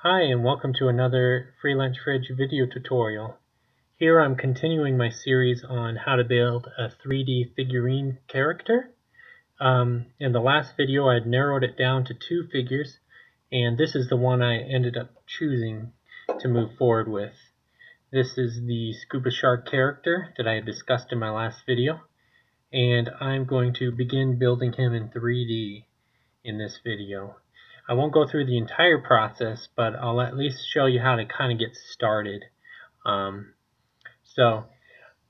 Hi and welcome to another Freelance Fridge video tutorial. Here I'm continuing my series on how to build a 3D figurine character. In the last video I had narrowed it down to 2 figures, and this is the one I ended up choosing to move forward with. This is the Scuba Shark character that I had discussed in my last video, and I'm going to begin building him in 3D in this video. I won't go through the entire process, but I'll at least show you how to kind of get started. So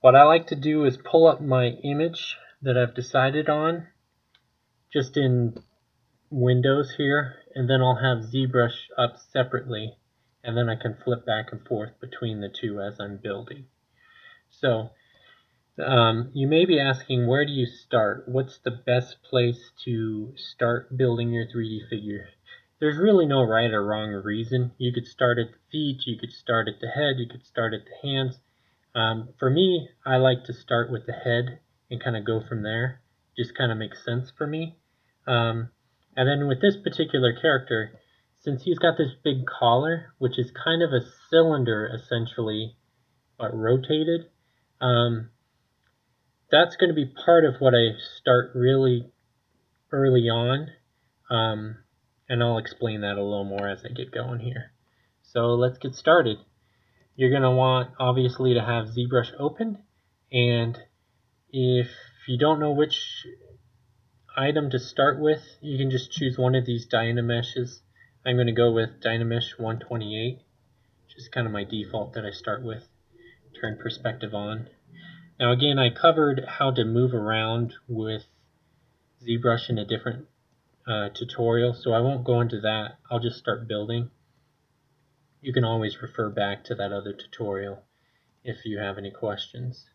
what I like to do is pull up my image that I've decided on just in Windows here, and then I'll have zBrush up separately, and then I can flip back and forth between the two as I'm building. So you may be asking, where do you start? What's the best place to start building your 3D figure? There's really no right or wrong reason. You could start at the feet, you could start at the head, you could start at the hands. For me, I like to start with the head and kind of go from there. Just kind of makes sense for me. And then with this particular character, since he's got this big collar, which is kind of a cylinder essentially, but rotated, that's going to be part of what I start really early on, and I'll explain that a little more as I get going here. So let's get started. You're going to want obviously to have zBrush open, and if you don't know which item to start with, you can just choose one of these Dynameshes. I'm going to go with Dynamesh 128, which is kind of my default that I start with. Turn perspective on. Now again, I covered how to move around with zBrush in a different tutorial, so I won't go into that. I'll just start building. You can always refer back to that other tutorial if you have any questions.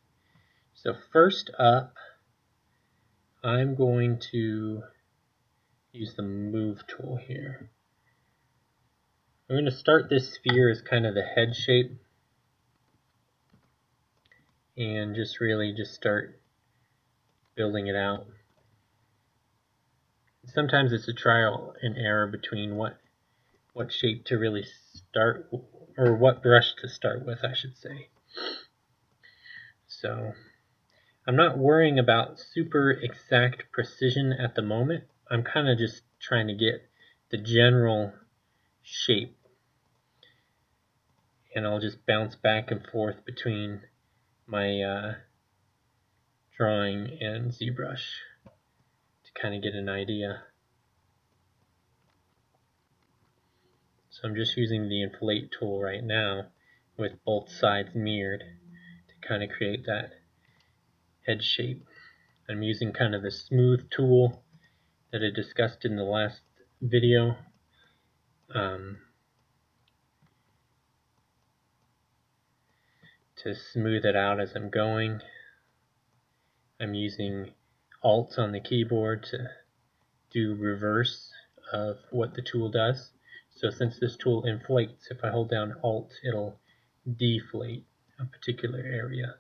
So first up, I'm going to use the move tool here. I'm going to start this sphere as kind of the head shape, and just really just start building it out. Sometimes it's a trial and error between what shape to really start, or what brush to start with, I should say. So I'm not worrying about super exact precision at the moment. I'm kind of just trying to get the general shape, and I'll just bounce back and forth between my drawing and zBrush to kind of get an idea. So I'm just using the inflate tool right now with both sides mirrored to kind of create that head shape. I'm using kind of the smooth tool that I discussed in the last video. To smooth it out as I'm going. I'm using Alt on the keyboard to do reverse of what the tool does. So since this tool inflates, if I hold down Alt, it'll deflate a particular area.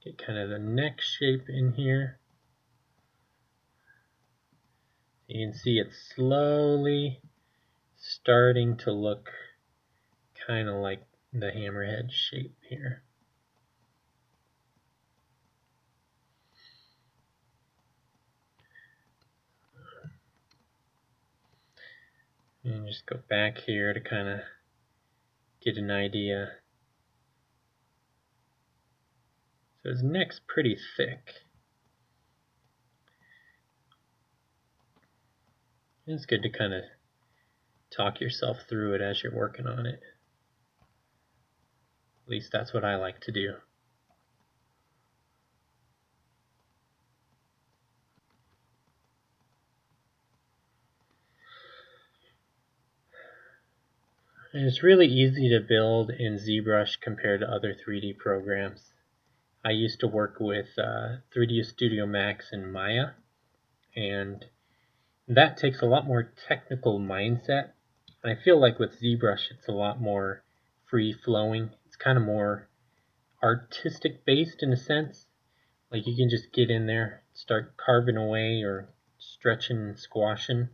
Get kind of the neck shape in here. You can see it's slowly starting to look kind of like the hammerhead shape here. And just go back here to kind of get an idea. So his neck's pretty thick. It's good to kind of talk yourself through it as you're working on it. At least that's what I like to do. And it's really easy to build in zBrush compared to other 3D programs. I used to work with 3D Studio Max and Maya, and that takes a lot more technical mindset. And I feel like with zBrush it's a lot more free-flowing. It's kind of more artistic based in a sense. Like you can just get in there, start carving away or stretching and squashing,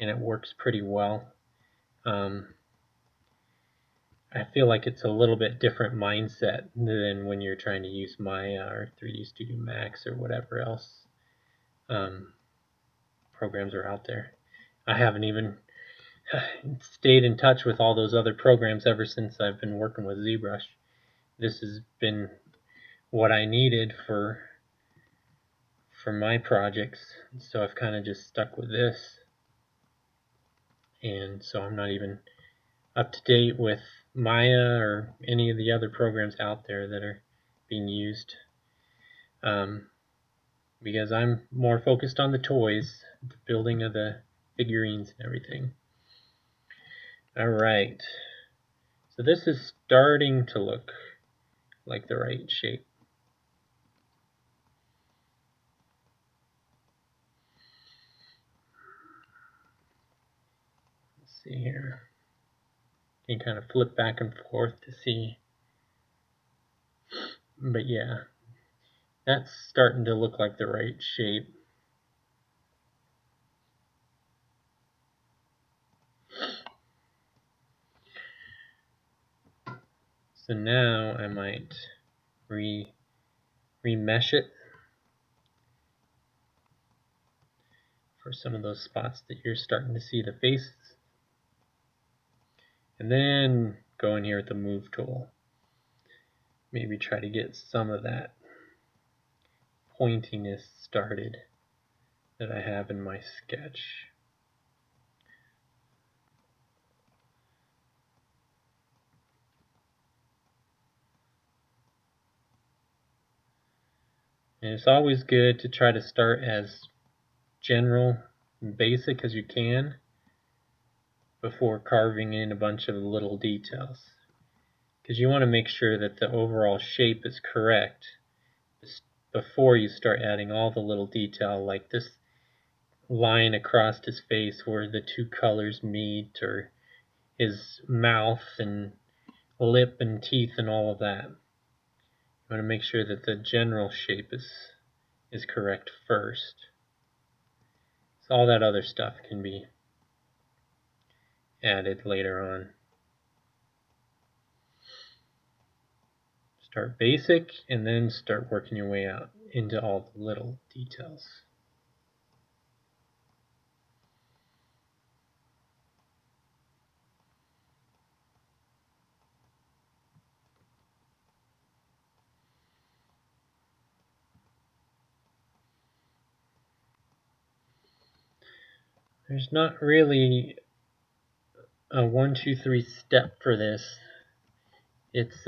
and it works pretty well. I feel like it's a little bit different mindset than when you're trying to use Maya or 3D Studio Max or whatever else programs are out there. I haven't even stayed in touch with all those other programs ever since I've been working with zBrush. This has been what I needed for my projects, so I've kind of just stuck with this, and so I'm not even up to date with Maya or any of the other programs out there that are being used, because I'm more focused on the toys, the building of the figurines and everything. Alright, so this is starting to look like the right shape. Let's see here. You can kind of flip back and forth to see. But yeah, that's starting to look like the right shape. So now I might remesh it for some of those spots that you're starting to see the faces. And then go in here with the move tool. Maybe try to get some of that pointiness started that I have in my sketch. And it's always good to try to start as general and basic as you can before carving in a bunch of little details, because you want to make sure that the overall shape is correct before you start adding all the little detail, like this line across his face where the two colors meet, or his mouth and lip and teeth and all of that. You want to make sure that the general shape is correct first. So all that other stuff can be added later on. Start basic and then start working your way out into all the little details. There's not really a 1, 2, 3 step for this. It's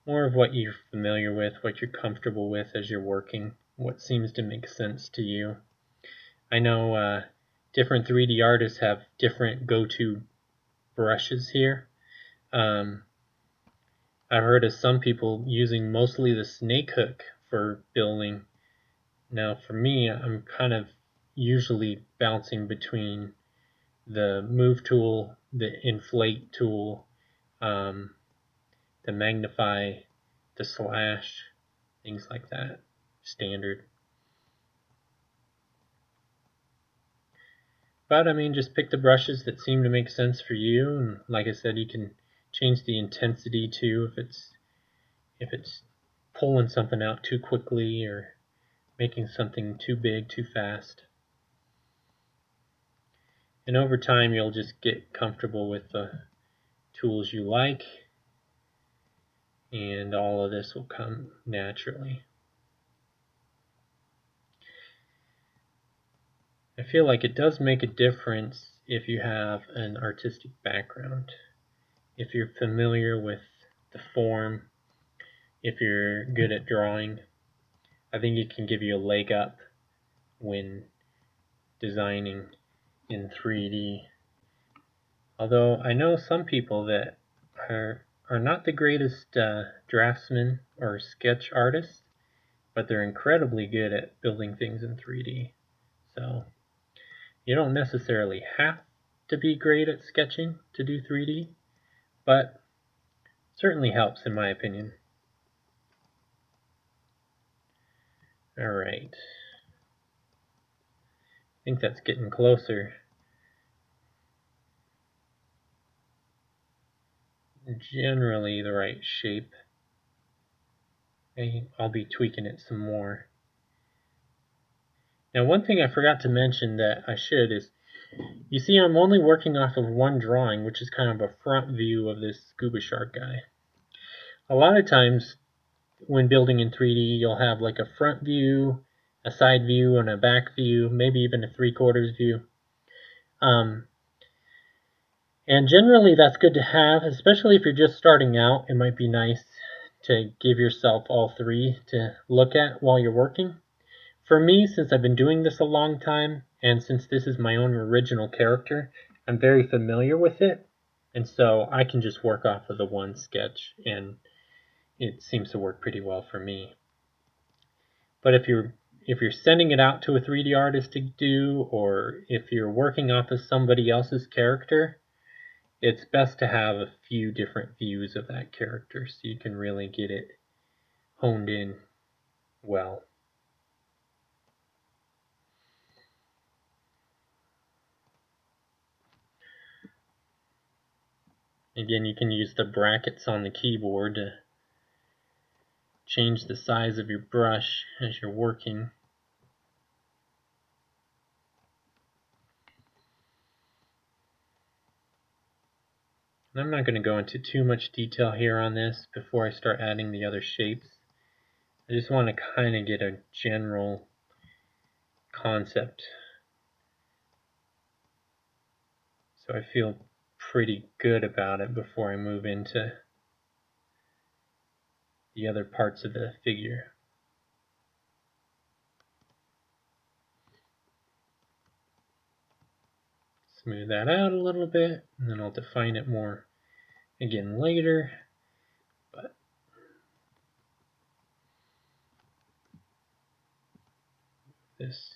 more of what you're familiar with, what you're comfortable with as you're working, what seems to make sense to you. I know different 3D artists have different go-to brushes here. I've heard of some people using mostly the snake hook for building. Now for me, I'm kind of usually bouncing between the move tool, the inflate tool, the magnify, the slash, things like that, standard. But I mean, just pick the brushes that seem to make sense for you, and like I said, you can change the intensity too if it's pulling something out too quickly or making something too big too fast. And over time, you'll just get comfortable with the tools you like, and all of this will come naturally. I feel like it does make a difference if you have an artistic background. If you're familiar with the form, if you're good at drawing, I think it can give you a leg up when designing in 3D. Although I know some people that are not the greatest draftsmen or sketch artists, but they're incredibly good at building things in 3D. So you don't necessarily have to be great at sketching to do 3D, but certainly helps in my opinion. Alright, I think that's getting closer. generally the right shape. I'll be tweaking it some more. Now, one thing I forgot to mention that I should is, you see I'm only working off of one drawing, which is kind of a front view of this scuba shark guy. A lot of times when building in 3D, you'll have like a front view, a side view, and a back view, maybe even a 3/4 view. And generally that's good to have, especially if you're just starting out. It might be nice to give yourself all three to look at while you're working. For me, since I've been doing this a long time, and since this is my own original character, I'm very familiar with it, and so I can just work off of the one sketch, and it seems to work pretty well for me. But if you're sending it out to a 3D artist to do, or if you're working off of somebody else's character, it's best to have a few different views of that character so you can really get it honed in well. Again, you can use the brackets on the keyboard to change the size of your brush as you're working. And I'm not going to go into too much detail here on this before I start adding the other shapes. I just want to kind of get a general concept, so I feel pretty good about it before I move into the other parts of the figure. Smooth that out a little bit, and then I'll define it more again later. But this,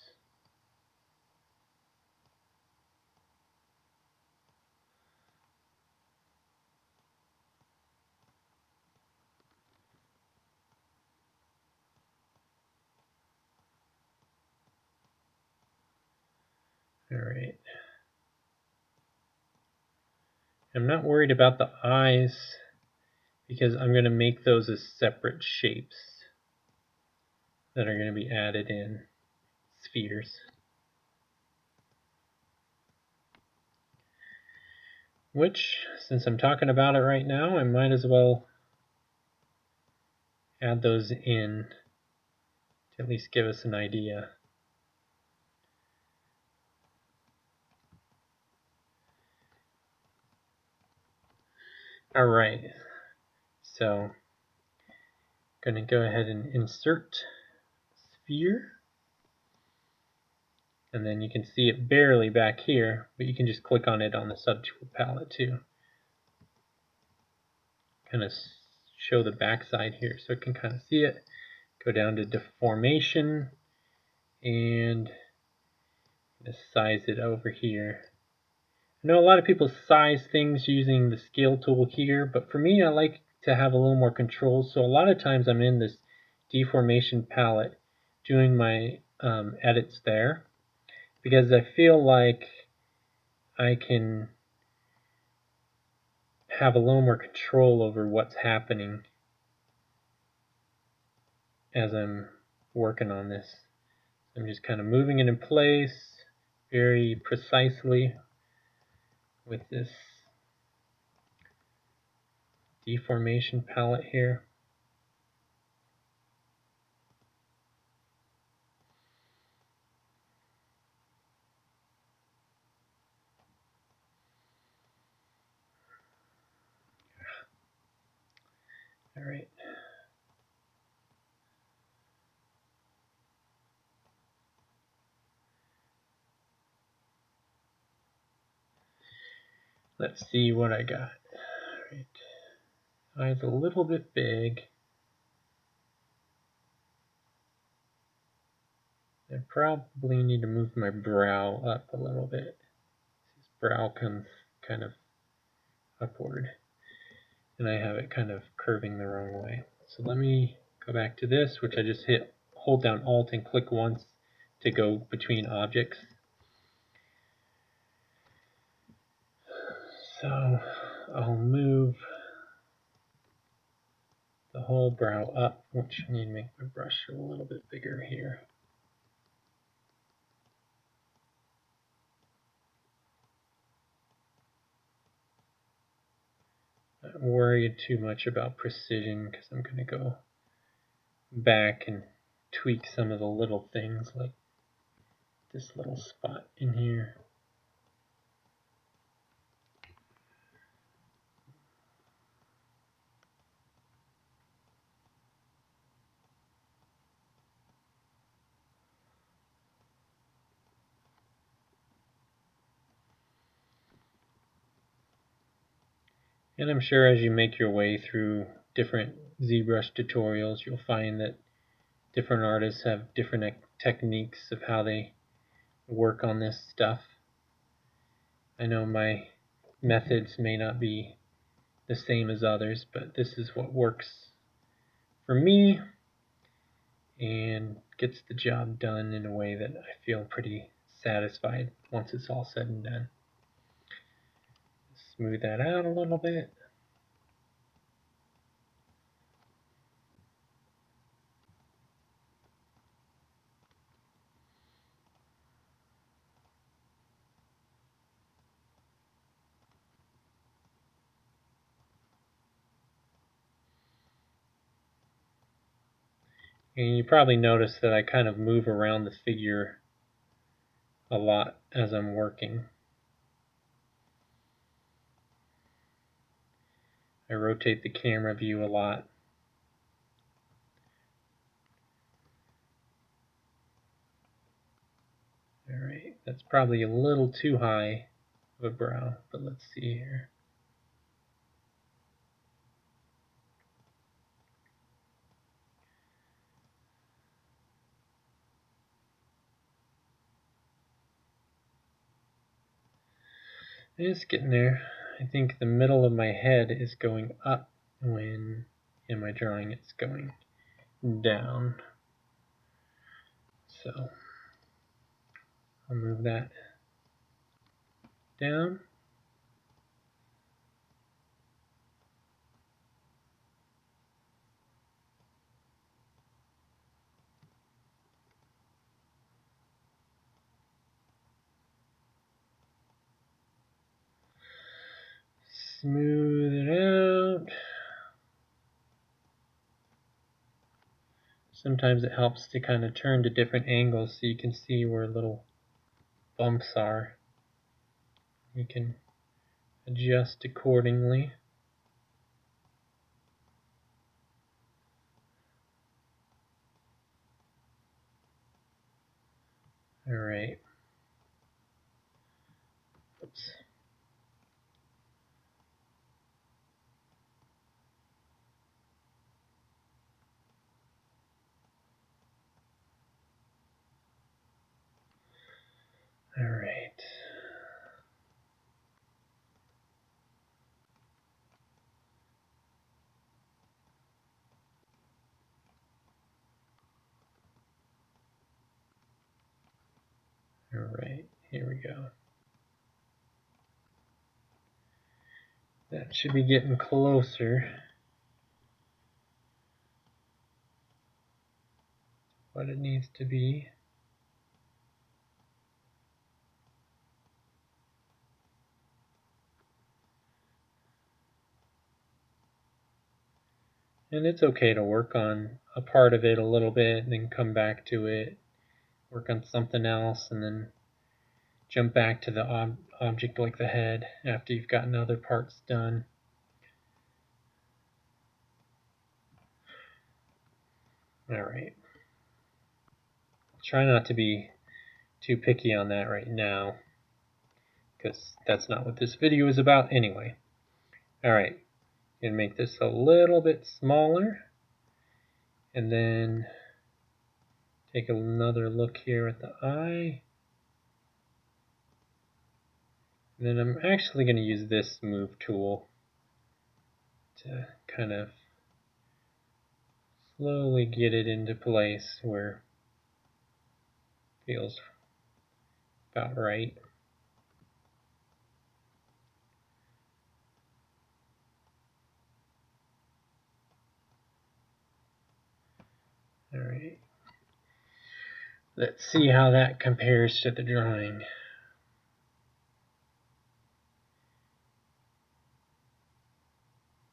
all right. I'm not worried about the eyes because I'm going to make those as separate shapes that are going to be added in spheres. Which, since I'm talking about it right now, I might as well add those in to at least give us an idea. Alright, so I'm going to go ahead and insert sphere. And then you can see it barely back here, but you can just click on it on the subtool palette too. Kind of show the backside here so it can kind of see it. Go down to deformation and size it over here. I know a lot of people size things using the scale tool here, but for me I like to have a little more control, so a lot of times I'm in this deformation palette doing my edits there, because I feel like I can have a little more control over what's happening as I'm working on this. I'm just kind of moving it in place very precisely with this deformation palette here. All right. Let's see what I got. All right. Eyes a little bit big. I probably need to move my brow up a little bit. His brow comes kind of upward, and I have it kind of curving the wrong way. So let me go back to this, which I just hold down Alt and click once to go between objects. So I'll move whole brow up, which I need to make my brush a little bit bigger here. Not worried too much about precision because I'm going to go back and tweak some of the little things like this little spot in here. And I'm sure as you make your way through different ZBrush tutorials, you'll find that different artists have different techniques of how they work on this stuff. I know my methods may not be the same as others, but this is what works for me and gets the job done in a way that I feel pretty satisfied once it's all said and done. Smooth that out a little bit. And you probably notice that I kind of move around the figure a lot as I'm working. I rotate the camera view a lot. Alright, that's probably a little too high of a brow, but let's see here. It's getting there. I think the middle of my head is going up when in my drawing it's going down. So I'll move that down. Smooth it out. Sometimes it helps to kind of turn to different angles so you can see where little bumps are. You can adjust accordingly. Alright. Oops. Alright. Alright, here we go. That should be getting closer. What it needs to be. And it's okay to work on a part of it a little bit and then come back to it, work on something else, and then jump back to the object like the head after you've gotten other parts done. Alright. Try not to be too picky on that right now, because that's not what this video is about anyway. Alright, you can make this a little bit smaller, and then take another look here at the eye. And then I'm actually going to use this move tool to kind of slowly get it into place where it feels about right. Alright. Let's see how that compares to the drawing.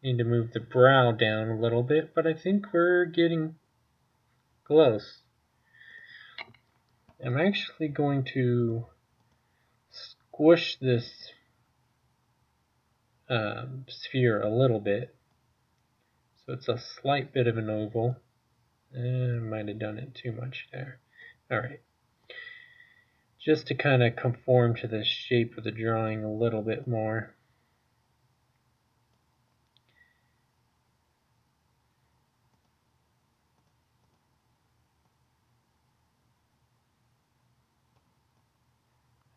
Need to move the brow down a little bit, but I think we're getting close. I'm actually going to squish this sphere a little bit, so it's a slight bit of an oval. I might have done it too much there. Alright. Just to kind of conform to the shape of the drawing a little bit more.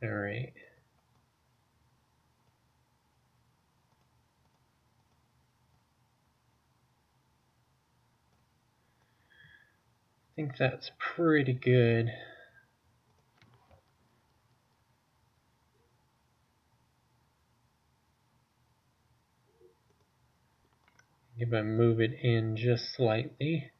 Alright. I think that's pretty good. If I move it in just slightly.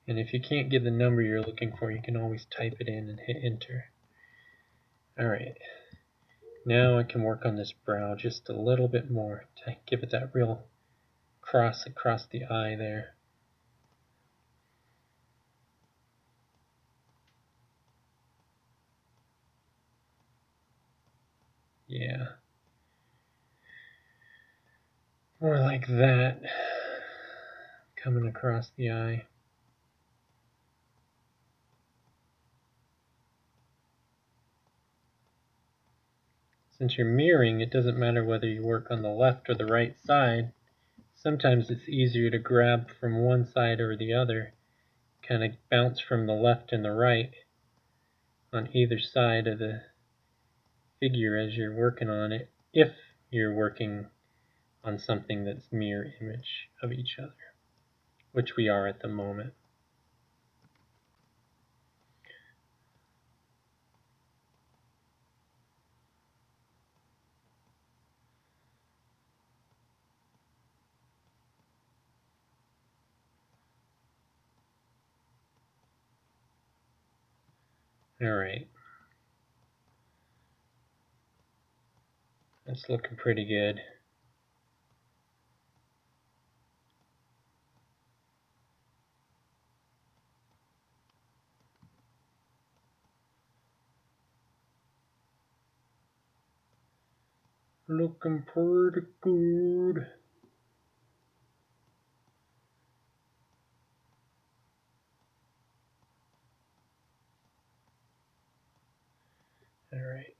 And if you can't get the number you're looking for, you can always type it in and hit enter. Alright. Now I can work on this brow just a little bit more to give it that real cross across the eye there. Yeah. More like that. Coming across the eye. Since you're mirroring, it doesn't matter whether you work on the left or the right side. Sometimes it's easier to grab from one side or the other, kind of bounce from the left and the right on either side of the figure as you're working on it, if you're working on something that's mirror image of each other, which we are at the moment. Alright. That's looking pretty good. Looking pretty good. Alright.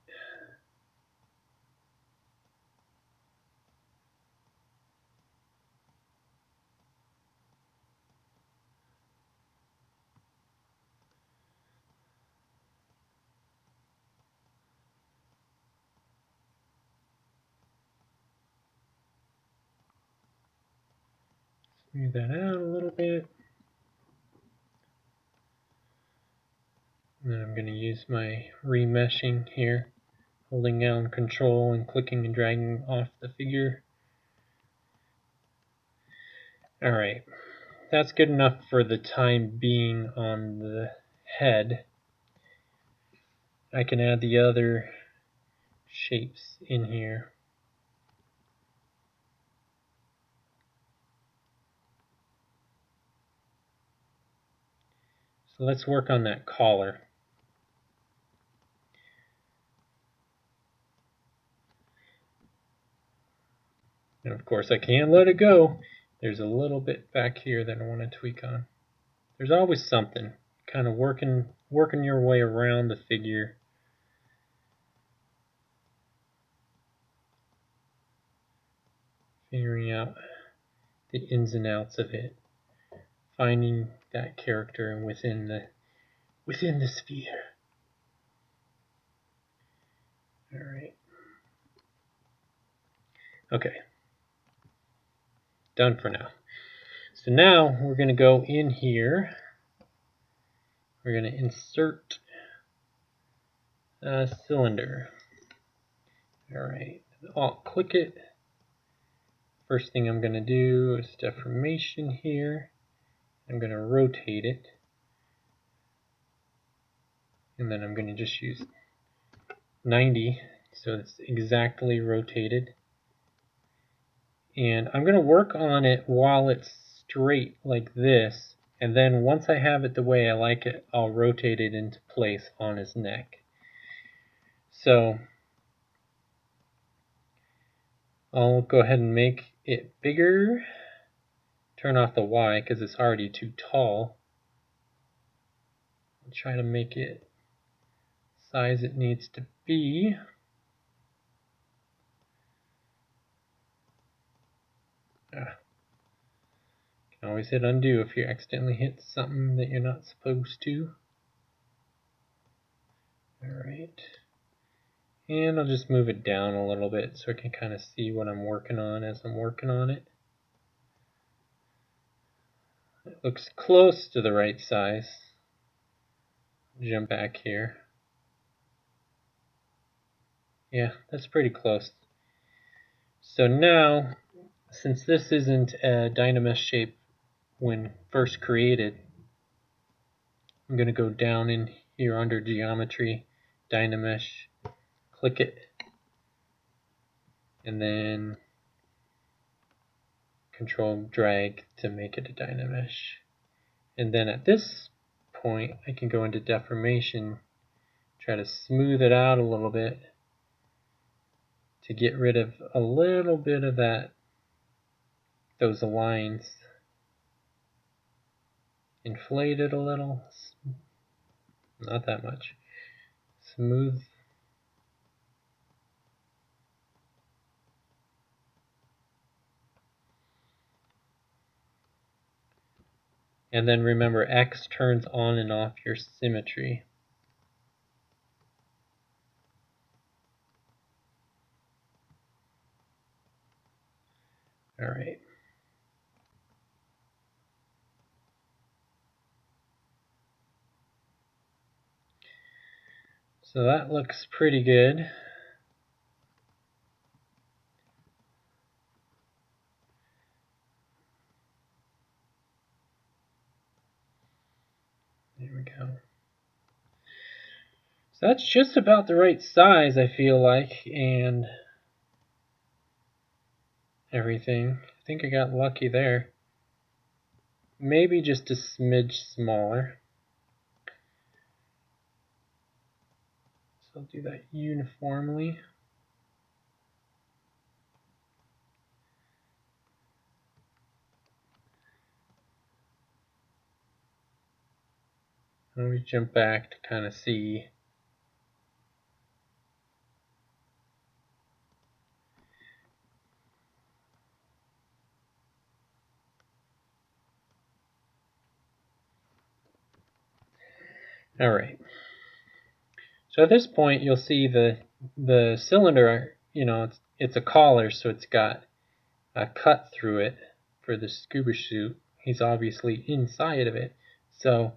Smooth that out a little bit. And then I'm going to use my remeshing here, holding down control and clicking and dragging off the figure. Alright, that's good enough for the time being on the head. I can add the other shapes in here. So let's work on that collar. And of course I can't let it go. There's a little bit back here that I want to tweak on. There's always something. Kind of working your way around the figure. Figuring out the ins and outs of it. Finding that character within the sphere. Alright. Okay. Done for now. So now we're going to go in here. We're going to insert a cylinder. Alright, I'll click it. First thing I'm going to do is deformation here. I'm going to rotate it. And then I'm going to just use 90 so it's exactly rotated. And I'm going to work on it while it's straight like this. And then once I have it the way I like it, I'll rotate it into place on his neck. So I'll go ahead and make it bigger. Turn off the Y because it's already too tall. I'll try to make it size it needs to be. Can always hit undo if you accidentally hit something that you're not supposed to. Alright. And I'll just move it down a little bit so I can kind of see what I'm working on as I'm working on it. It looks close to the right size. Jump back here. Yeah, that's pretty close. So now, since this isn't a Dynamesh shape when first created, I'm going to go down in here under Geometry, Dynamesh, click it, and then Control drag to make it a Dynamesh. And then at this point, I can go into Deformation, try to smooth it out a little bit to get rid of a little bit of those lines. Inflate it a little, not that much. Smooth. And then remember, X turns on and off your symmetry. Alright. So that looks pretty good. There we go. So that's just about the right size, I feel like, and everything. I think I got lucky there. Maybe just a smidge smaller. So I'll do that uniformly. Let me jump back to kind of see. Alright. So at this point you'll see the cylinder, you know, it's a collar, so it's got a cut through it for the scuba suit. He's obviously inside of it. So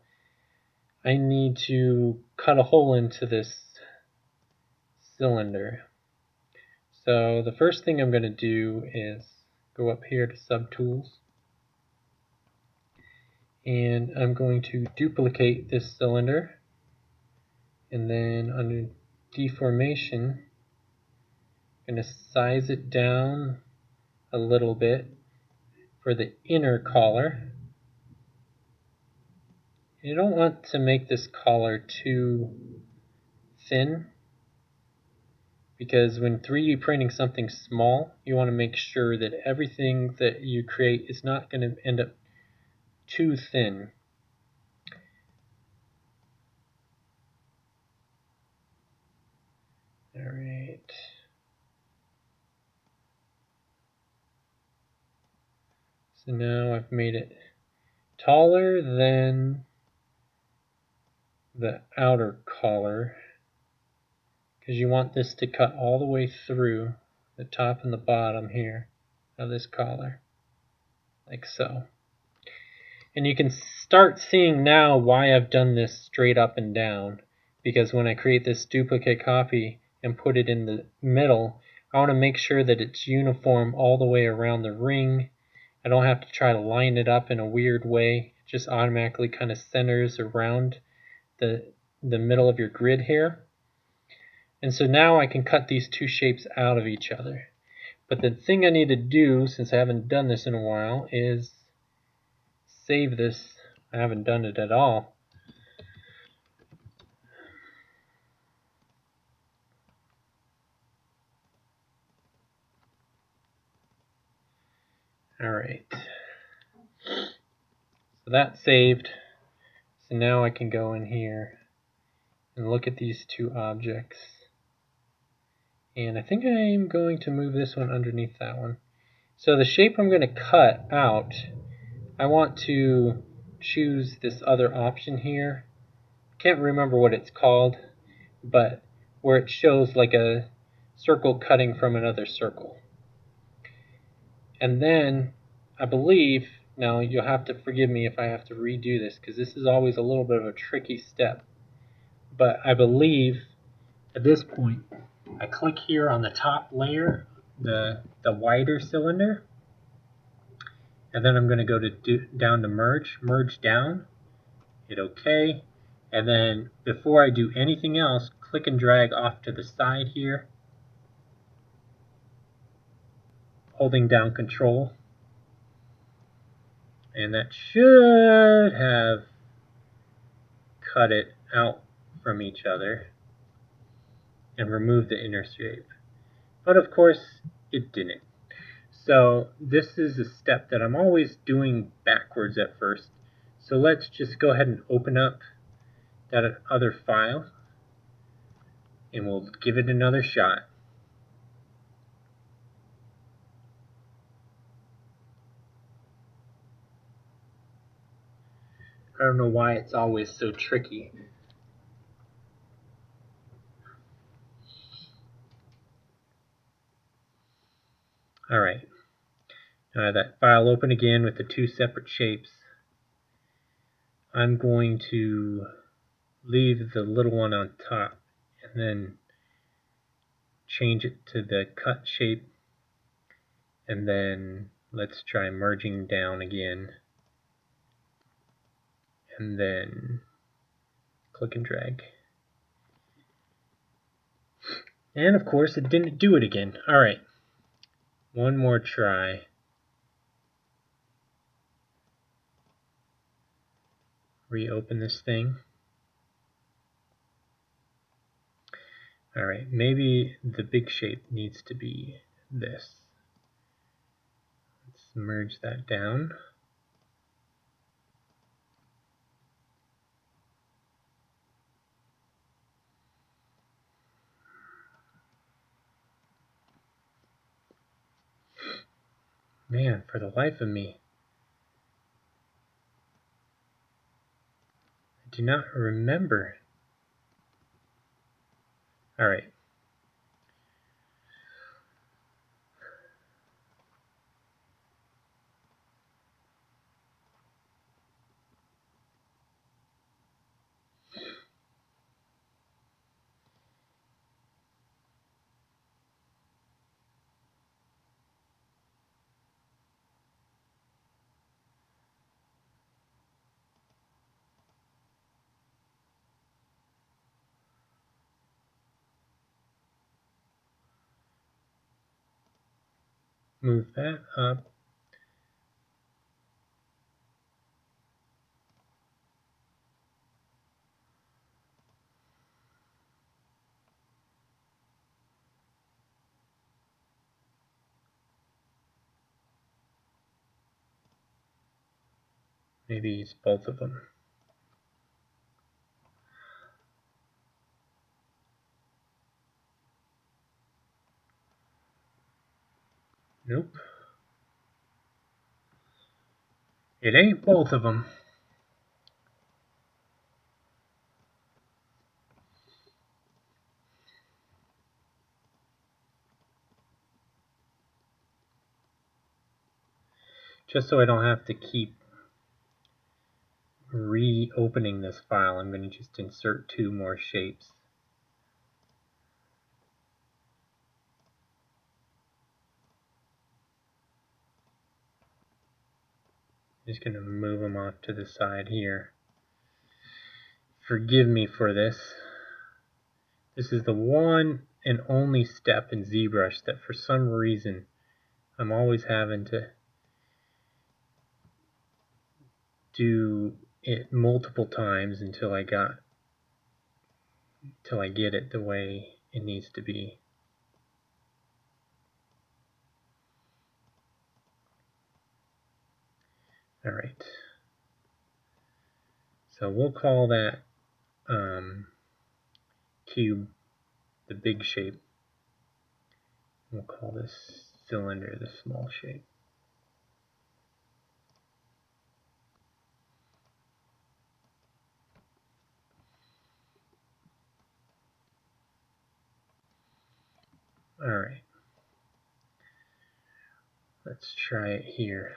I need to cut a hole into this cylinder. So the first thing I'm going to do is go up here to Subtools, and I'm going to duplicate this cylinder, and then under Deformation I'm going to size it down a little bit for the inner collar. You don't want to make this collar too thin, because when 3D printing something small, you want to make sure that everything that you create is not going to end up too thin. Alright. So now I've made it taller than the outer collar, because you want this to cut all the way through the top and the bottom here of this collar, like so. And you can start seeing now why I've done this straight up and down, because when I create this duplicate copy and put it in the middle, I want to make sure that it's uniform all the way around the ring. I don't have to try to line it up in a weird way. It just automatically kind of centers around the middle of your grid here. And so now I can cut these two shapes out of each other. But the thing I need to do, since I haven't done this in a while, is save this. I haven't done it at all. Alright. So that's saved. So now I can go in here and look at these two objects. And I think I'm going to move this one underneath that one. So the shape I'm going to cut out, I want to choose this other option here. Can't remember what it's called, but where it shows like a circle cutting from another circle. And then I believe, now you'll have to forgive me if I have to redo this because this is always a little bit of a tricky step, but I believe at this point I click here on the top layer, the wider cylinder, and then I'm going to go to down to merge down, hit OK, and then before I do anything else, click and drag off to the side here, holding down Control, and that should have cut it out from each other and remove the inner shape. But of course, it didn't. So this is a step that I'm always doing backwards at first. So let's just go ahead and open up that other file and we'll give it another shot. I don't know why it's always so tricky. Alright, now I have that file open again with the two separate shapes. I'm going to leave the little one on top and then change it to the cut shape, and then let's try merging down again, and then click and drag. And of course it didn't do it again. Alright, one more try. Reopen this thing. Alright, maybe the big shape needs to be this. Let's merge that down. Man, for the life of me, I do not remember. Alright. Move that up. Maybe it's both of them. Nope. It ain't both of them. Just so I don't have to keep reopening this file, I'm going to just insert two more shapes. just going to move them off to the side here. Forgive me for this. This is the one and only step in ZBrush that for some reason I'm always having to do it multiple times until I get it the way it needs to be. Alright, so we'll call that cube the big shape. We'll call this cylinder the small shape. Alright, let's try it here.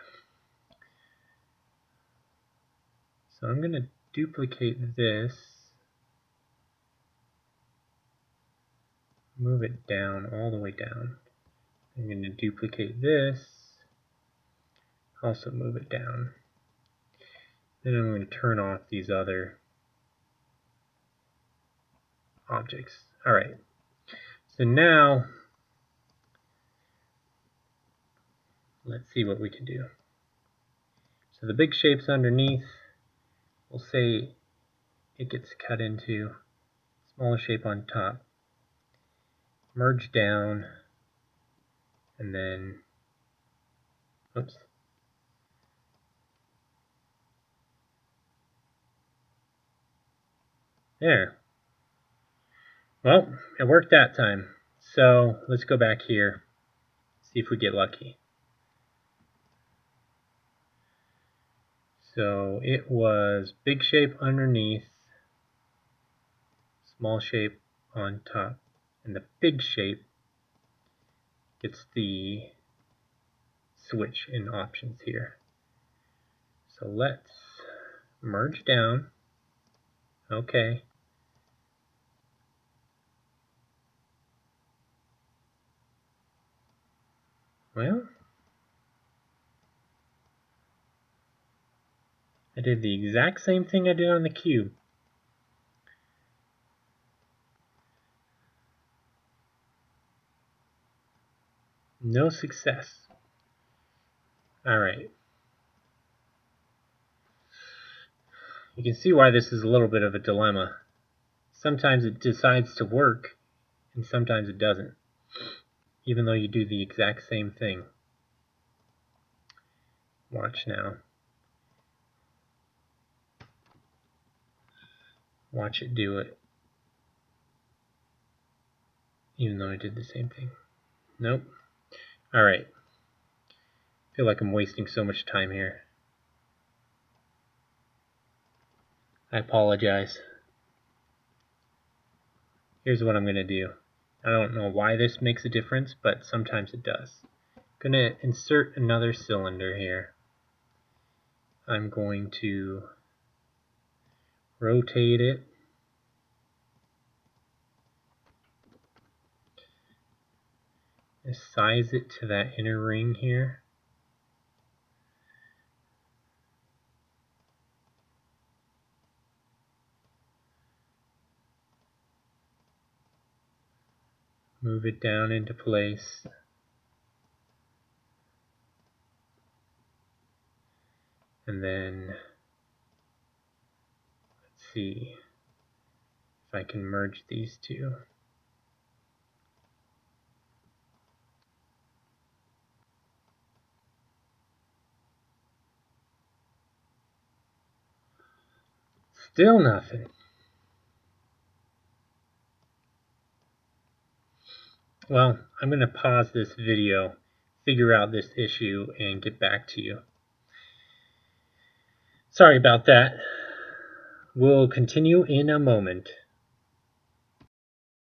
So I'm going to duplicate this, move it down, all the way down. I'm going to duplicate this, also move it down. Then I'm going to turn off these other objects. Alright, so now let's see what we can do. So the big shape's underneath. We'll say it gets cut into smaller shape on top. Merge down, and then, oops. There. Well, it worked that time. So let's go back here, see if we get lucky. So it was big shape underneath, small shape on top, and the big shape gets the switch in options here. So let's merge down. Okay. Well, I did the exact same thing I did on the cube. No success. Alright. You can see why this is a little bit of a dilemma. Sometimes it decides to work, and sometimes it doesn't, even though you do the exact same thing. Watch now. Watch it do it, even though I did the same thing. Nope. Alright. I feel like I'm wasting so much time here. I apologize. Here's what I'm going to do. I don't know why this makes a difference, but sometimes it does. I'm going to insert another cylinder here. I'm going to rotate it. Size it to that inner ring here. Move it down into place. And then let's see if I can merge these two. Still nothing. Well, I'm going to pause this video, figure out this issue, and get back to you. Sorry about that. We'll continue in a moment.